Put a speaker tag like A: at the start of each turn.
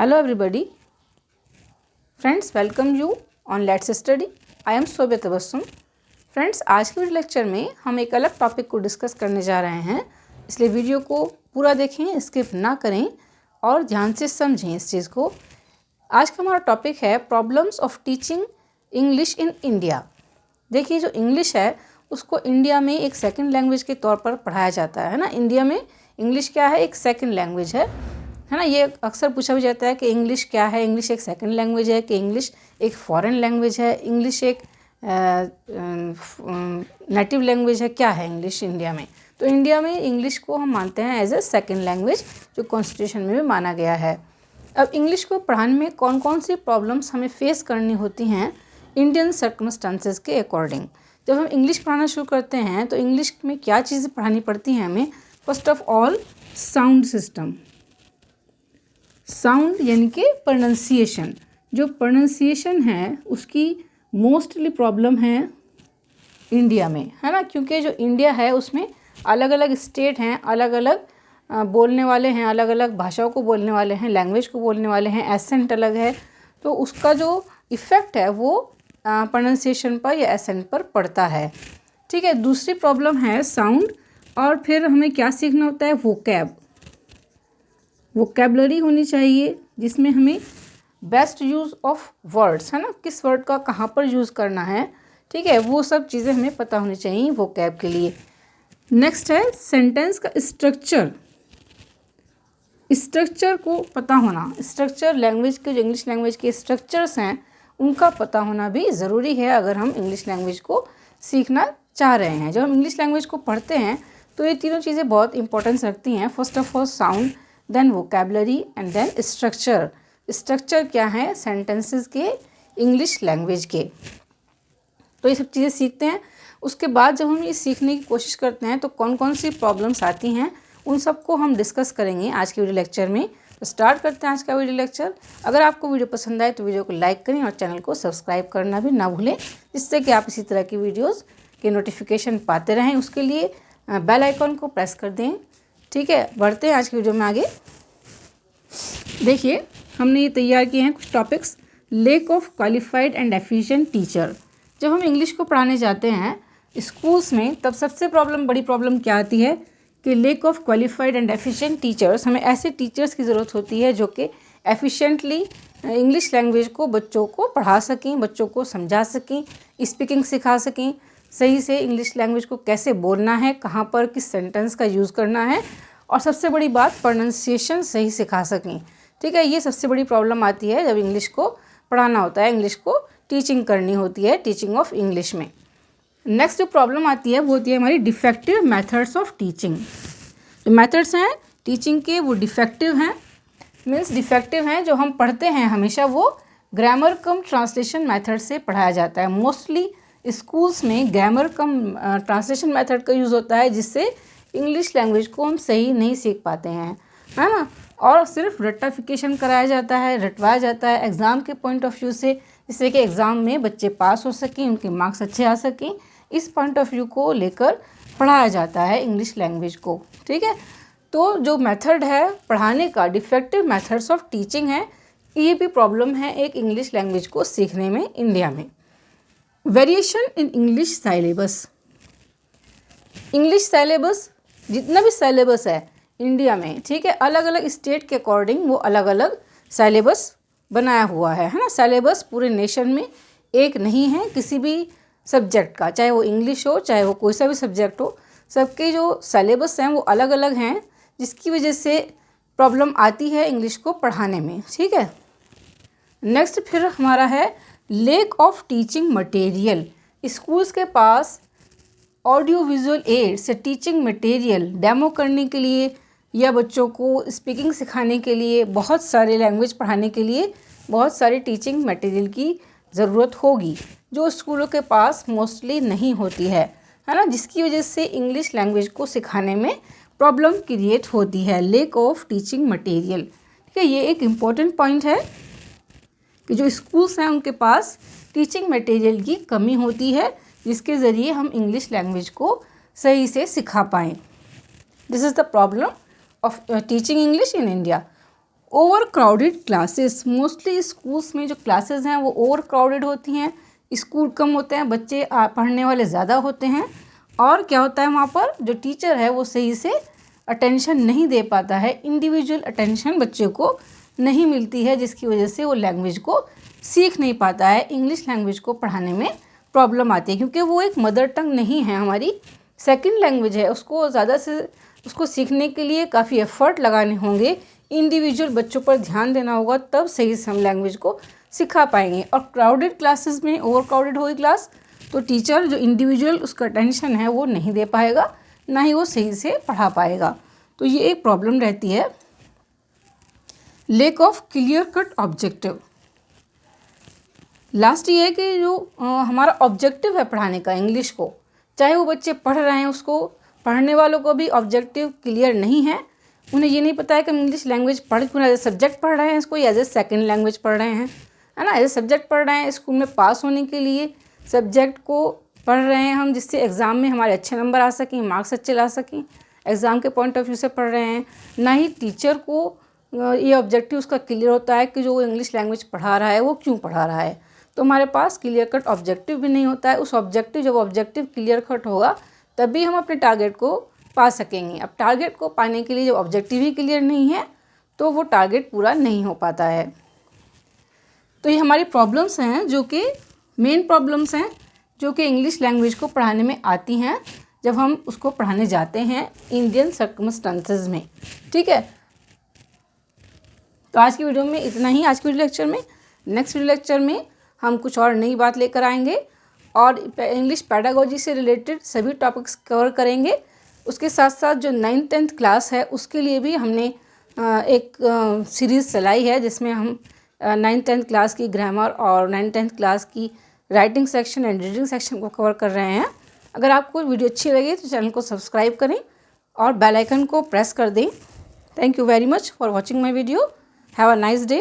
A: Hello everybody. Friends, welcome you on Let's Study. I am Sobya Tabassum. Friends, आज के video lecture में हम एक अलग टॉपिक को डिस्कस करने जा रहे हैं, इसलिए वीडियो को पूरा देखें, स्किप ना करें और ध्यान से समझें इस चीज़ को। आज का हमारा टॉपिक है problems of teaching English in India. देखिए, जो इंग्लिश है उसको इंडिया में एक सेकंड लैंग्वेज के तौर पर पढ़ाया जाता है ना। इंडिया में इंग्लिश क्या है? एक सेकंड लैंग्वेज है ना। ये अक्सर पूछा भी जाता है कि इंग्लिश क्या है, इंग्लिश एक सेकंड लैंग्वेज है कि इंग्लिश एक फॉरेन लैंग्वेज है, इंग्लिश एक नेटिव लैंग्वेज है, क्या है इंग्लिश इंडिया में। तो इंडिया में इंग्लिश को हम मानते हैं एज ए सेकंड लैंग्वेज, जो कॉन्स्टिट्यूशन में भी माना गया है। अब इंग्लिश को पढ़ाने में कौन कौन सी प्रॉब्लम्स हमें फेस करनी होती हैं इंडियन सर्कमस्टांसेस के अकॉर्डिंग। जब हम इंग्लिश पढ़ाना शुरू करते हैं तो इंग्लिश में क्या चीज़ें पढ़ानी पड़ती हैं हमें? First of all, sound system. Sound यानी कि प्रोनंसिएशन। जो प्रोनंसिएशन है उसकी मोस्टली प्रॉब्लम है इंडिया में, है ना, क्योंकि जो इंडिया है उसमें अलग अलग स्टेट हैं, अलग अलग बोलने वाले हैं, अलग अलग भाषाओं को बोलने वाले हैं, लैंग्वेज को बोलने वाले हैं, एसेंट अलग है। तो उसका जो इफ़ेक्ट है वो प्रोनंसिएशन पर या एसेंट पर पड़ता है। ठीक है। दूसरी प्रॉब्लम है साउंड। और फिर हमें क्या सीखना होता है? वोकैबलरी होनी चाहिए, जिसमें हमें बेस्ट यूज़ ऑफ वर्ड्स, है ना, किस वर्ड का कहाँ पर यूज़ करना है, ठीक है, वो सब चीज़ें हमें पता होनी चाहिए वोकैब के लिए। नेक्स्ट है सेंटेंस का स्ट्रक्चर को पता होना। स्ट्रक्चर लैंग्वेज के, जो इंग्लिश लैंग्वेज के स्ट्रक्चर्स हैं उनका पता होना भी ज़रूरी है अगर हम इंग्लिश लैंग्वेज को सीखना चाह रहे हैं। जब हम इंग्लिश लैंग्वेज को पढ़ते हैं तो ये तीनों चीज़ें बहुत इंपॉर्टेंस रखती हैं। First of all sound, then vocabulary and then structure. Structure क्या है? सेंटेंसेस के, इंग्लिश लैंग्वेज के। तो ये सब चीज़ें सीखते हैं। उसके बाद जब हम ये सीखने की कोशिश करते हैं तो कौन कौन सी प्रॉब्लम्स आती हैं उन सबको हम डिस्कस करेंगे आज के वीडियो लेक्चर में। तो स्टार्ट करते हैं आज का वीडियो लेक्चर। अगर आपको वीडियो पसंद आए तो वीडियो को लाइक करें और चैनल को सब्सक्राइब करना भी ना भूलें, जिससे कि आप इसी तरह की वीडियोज़ के नोटिफिकेशन पाते रहें। उसके लिए बेल आइकॉन को प्रेस कर दें। ठीक है, बढ़ते हैं आज की वीडियो में आगे। देखिए, हमने ये तैयार किए हैं कुछ topics. Lack of qualified and efficient teacher. जब हम इंग्लिश को पढ़ाने जाते हैं स्कूल्स में तब सबसे बड़ी प्रॉब्लम क्या आती है कि lack of qualified and efficient teachers. हमें ऐसे टीचर्स की ज़रूरत होती है जो कि एफिशिएंटली इंग्लिश लैंग्वेज को बच्चों को पढ़ा सकें, बच्चों को समझा सकें, स्पीकिंग सिखा सकें, सही से इंग्लिश लैंग्वेज को कैसे बोलना है, कहाँ पर किस सेंटेंस का यूज़ करना है, और सबसे बड़ी बात प्रोनंसिएशन सही सिखा सकें। ठीक है, ये सबसे बड़ी प्रॉब्लम आती है जब इंग्लिश को पढ़ाना होता है, इंग्लिश को टीचिंग करनी होती है, टीचिंग ऑफ इंग्लिश में। नेक्स्ट जो प्रॉब्लम आती है वो होती है हमारी डिफेक्टिव मेथड्स ऑफ टीचिंग। जो मेथड्स हैं टीचिंग के वो डिफेक्टिव हैं, मीन्स डिफेक्टिव हैं। जो हम पढ़ते हैं हमेशा वो ग्रामर कम ट्रांसलेशन मेथड से पढ़ाया जाता है। मोस्टली स्कूल्स में ग्रामर कम ट्रांसलेशन मेथड का यूज़ होता है, जिससे इंग्लिश लैंग्वेज को हम सही नहीं सीख पाते हैं, है ना। और सिर्फ रट्टाफिकेशन कराया जाता है, रटवाया जाता है एग्ज़ाम के पॉइंट ऑफ व्यू से, जिससे कि एग्ज़ाम में बच्चे पास हो सकें, उनके मार्क्स अच्छे आ सकें। इस पॉइंट ऑफ व्यू को लेकर पढ़ाया जाता है इंग्लिश लैंग्वेज को। ठीक है, तो जो मेथड है पढ़ाने का, डिफेक्टिव मेथड्स ऑफ टीचिंग है, ये भी प्रॉब्लम है एक इंग्लिश लैंग्वेज को सीखने में इंडिया में। Variation in English syllabus. English syllabus, जितना भी साइलेबस है इंडिया में, ठीक है, अलग अलग स्टेट के अकॉर्डिंग वो अलग अलग साइलेबस बनाया हुआ है ना। साइलेबस पूरे नेशन में एक नहीं है किसी भी सब्जेक्ट का, चाहे वो इंग्लिश हो, चाहे वो कोई सा भी सब्जेक्ट हो, सबके जो साइलेबस हैं वो अलग अलग हैं, जिसकी वजह से प्रॉब्लम आती है इंग्लिश को पढ़ाने में। ठीक है। नेक्स्ट फिर हमारा है lack of teaching material. Schools के पास ऑडियो विजुअल एड से टीचिंग मटेरियल डेमो करने के लिए या बच्चों को स्पीकिंग सिखाने के लिए, बहुत सारे लैंग्वेज पढ़ाने के लिए बहुत सारी टीचिंग मटेरियल की ज़रूरत होगी, जो स्कूलों के पास मोस्टली नहीं होती है ना, जिसकी वजह से इंग्लिश लैंग्वेज को सिखाने में प्रॉब्लम क्रिएट होती है। Lack of teaching material. ठीक है, ये एक इम्पॉर्टेंट पॉइंट है कि जो स्कूल्स हैं उनके पास टीचिंग मटेरियल की कमी होती है, जिसके ज़रिए हम इंग्लिश लैंग्वेज को सही से सिखा पाएँ। This is the problem of teaching English in India. Over crowded classes, mostly schools में जो क्लासेस हैं वो ओवर क्राउडेड होती हैं, स्कूल कम होते हैं, बच्चे पढ़ने वाले ज़्यादा होते हैं, और क्या होता है वहाँ पर जो टीचर है वो सही से अटेंशन नहीं दे पाता है, इंडिविजुअल अटेंशन बच्चे को नहीं मिलती है, जिसकी वजह से वो लैंग्वेज को सीख नहीं पाता है, इंग्लिश लैंग्वेज को पढ़ाने में प्रॉब्लम आती है, क्योंकि वो एक मदर टंग नहीं है, हमारी सेकंड लैंग्वेज है, उसको ज़्यादा से उसको सीखने के लिए काफ़ी एफ़र्ट लगाने होंगे, इंडिविजुअल बच्चों पर ध्यान देना होगा, तब सही से हम लैंग्वेज को सिखा पाएंगे। और क्राउडेड क्लासेस में, ओवर क्राउडेड होगी क्लास, तो टीचर जो इंडिविजुअल उसका अटेंशन है वो नहीं दे पाएगा, ना ही वो सही से पढ़ा पाएगा। तो ये एक प्रॉब्लम रहती है। Lack of clear cut objective, last ये है कि जो हमारा ऑब्जेक्टिव है पढ़ाने का इंग्लिश को, चाहे वो बच्चे पढ़ रहे हैं, उसको पढ़ने वालों को भी ऑब्जेक्टिव क्लियर नहीं है, उन्हें ये नहीं पता है कि हम इंग्लिश लैंग्वेज पढ़ क्यों, एज ए सब्जेक्ट पढ़ रहे हैं, इसको एज ए सेकेंड लैंग्वेज पढ़ रहे हैं, है ना, एज ए सब्जेक्ट पढ़ रहे हैं, स्कूल में पास होने के लिए सब्जेक्ट को पढ़ रहे हैं हम, जिससे एग्ज़ाम में हमारे अच्छे नंबर आ सकें, मार्क्स अच्छे ला सकें, एग्ज़ाम के पॉइंट ऑफ व्यू से पढ़ रहे हैं। ना ही टीचर को ये ऑब्जेक्टिव उसका क्लियर होता है कि जो इंग्लिश लैंग्वेज पढ़ा रहा है वो क्यों पढ़ा रहा है, तो हमारे पास क्लियर कट ऑब्जेक्टिव भी नहीं होता है। उस ऑब्जेक्टिव, जब ऑब्जेक्टिव क्लियर कट होगा तभी हम अपने टारगेट को पा सकेंगे। अब टारगेट को पाने के लिए जब ऑब्जेक्टिव ही क्लियर नहीं है तो वो टारगेट पूरा नहीं हो पाता है। तो ये हमारी प्रॉब्लम्स हैं, जो कि मेन प्रॉब्लम्स हैं, जो कि इंग्लिश लैंग्वेज को पढ़ाने में आती हैं जब हम उसको पढ़ाने जाते हैं इंडियन सर्कमस्टेंसेस में। ठीक है, तो आज की वीडियो में इतना ही। आज के वीडियो लेक्चर में, नेक्स्ट वीडियो लेक्चर में हम कुछ और नई बात लेकर आएंगे और इंग्लिश पेडागोजी से रिलेटेड सभी टॉपिक्स कवर करेंगे। उसके साथ साथ जो 9th 10th क्लास है उसके लिए भी हमने एक सीरीज़ चलाई है, जिसमें हम 9th 10th क्लास की ग्रामर और 9th 10th क्लास की writing section and reading section को कवर कर रहे हैं। अगर आपको वीडियो अच्छी लगे तो चैनल को सब्सक्राइब करें और बेल आइकन को प्रेस कर दें। Thank you very much for watching my video. Have a nice day.